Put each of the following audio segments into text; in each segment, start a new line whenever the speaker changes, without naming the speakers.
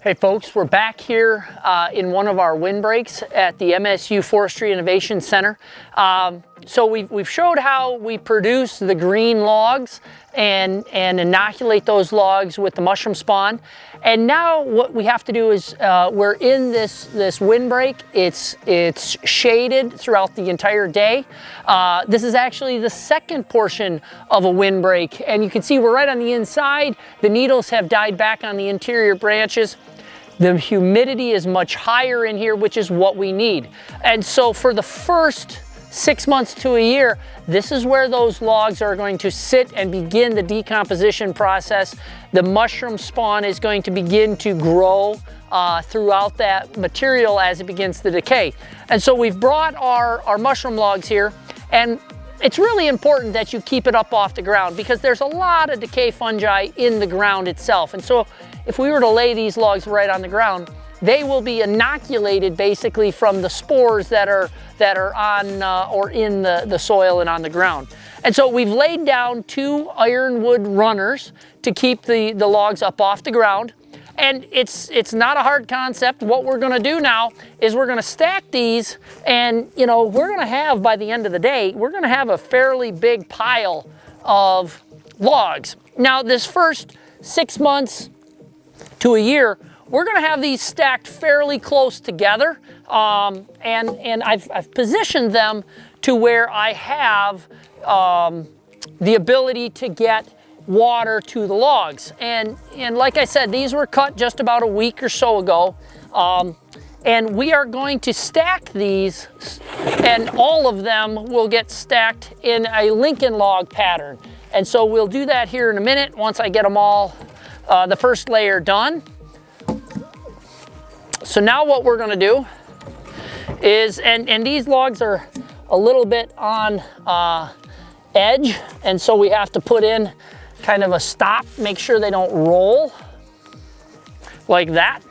Hey folks, we're back here in one of our windbreaks at the MSU Forestry Innovation Center. So we've showed how we produce the green logs and inoculate those logs with the mushroom spawn. And now what we have to do is we're in this windbreak. It's shaded throughout the entire day. This is actually the second portion of a windbreak, and you can see we're right on the inside. The needles have died back on the interior branches. The humidity is much higher in here, which is what we need. And so for the first 6 months to a year, this is where those logs are going to sit and begin the decomposition process. The mushroom spawn is going to begin to grow throughout that material as it begins to decay. And so we've brought our mushroom logs here, and it's really important that you keep it up off the ground because there's a lot of decay fungi in the ground itself. And so if we were to lay these logs right on the ground, they will be inoculated basically from the spores that are on or in the soil and on the ground. And so we've laid down 2 ironwood runners to keep the logs up off the ground. And it's not a hard concept. What we're gonna do now is we're gonna stack these, and you know, we're gonna have, by the end of the day, we're gonna have a fairly big pile of logs. Now this first 6 months to a year, we're gonna have these stacked fairly close together, and I've positioned them to where I have the ability to get water to the logs. And like I said, these were cut just about a week or so ago, and we are going to stack these, and all of them will get stacked in a Lincoln log pattern. And so we'll do that here in a minute once I get them all, the first layer done. So now what we're gonna do is, and these logs are a little bit on edge, and so we have to put in kind of a stop, make sure they don't roll like that.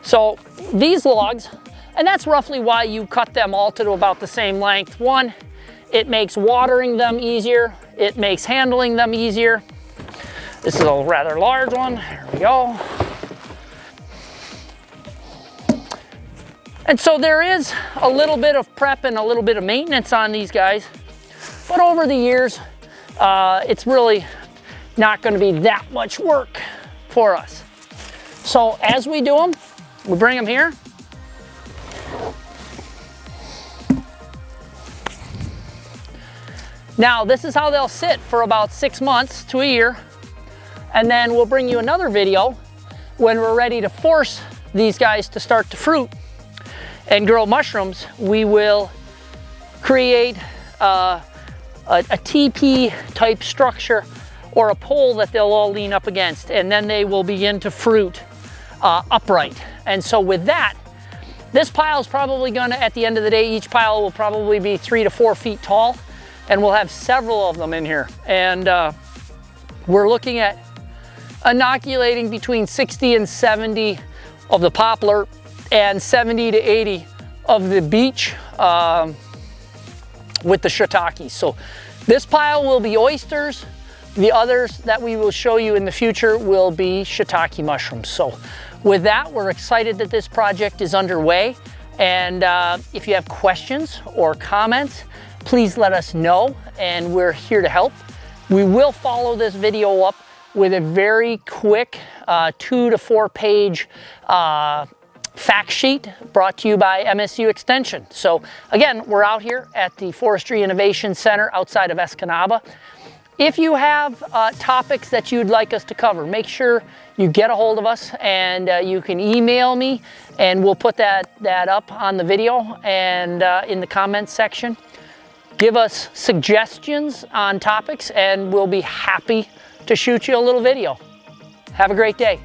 So these logs, and that's roughly why you cut them all to about the same length. One, it makes watering them easier. It makes handling them easier. This is a rather large one. There we go. And so there is a little bit of prep and a little bit of maintenance on these guys, but over the years, it's really not going to be that much work for us. So as we do them, we bring them here. Now this is how they'll sit for about 6 months to a year, and then we'll bring you another video when we're ready to force these guys to start to fruit and grow mushrooms. We will create a TP type structure or a pole that they'll all lean up against, and then they will begin to fruit upright. And so with that, this pile is probably gonna, at the end of the day, each pile will probably be 3 to 4 feet tall, and we'll have several of them in here. And we're looking at inoculating between 60 and 70 of the poplar and 70 to 80 of the beech with the shiitake. So this pile will be oysters. The others that we will show you in the future will be shiitake mushrooms. So with that, we're excited that this project is underway. And if you have questions or comments, please let us know, and we're here to help. We will follow this video up with a very quick 2 to 4 page fact sheet brought to you by MSU Extension. So again, we're out here at the Forestry Innovation Center outside of Escanaba. If you have topics that you'd like us to cover, make sure you get a hold of us, and you can email me, and we'll put that up on the video and in the comments section. Give us suggestions on topics, and we'll be happy to shoot you a little video. Have a great day.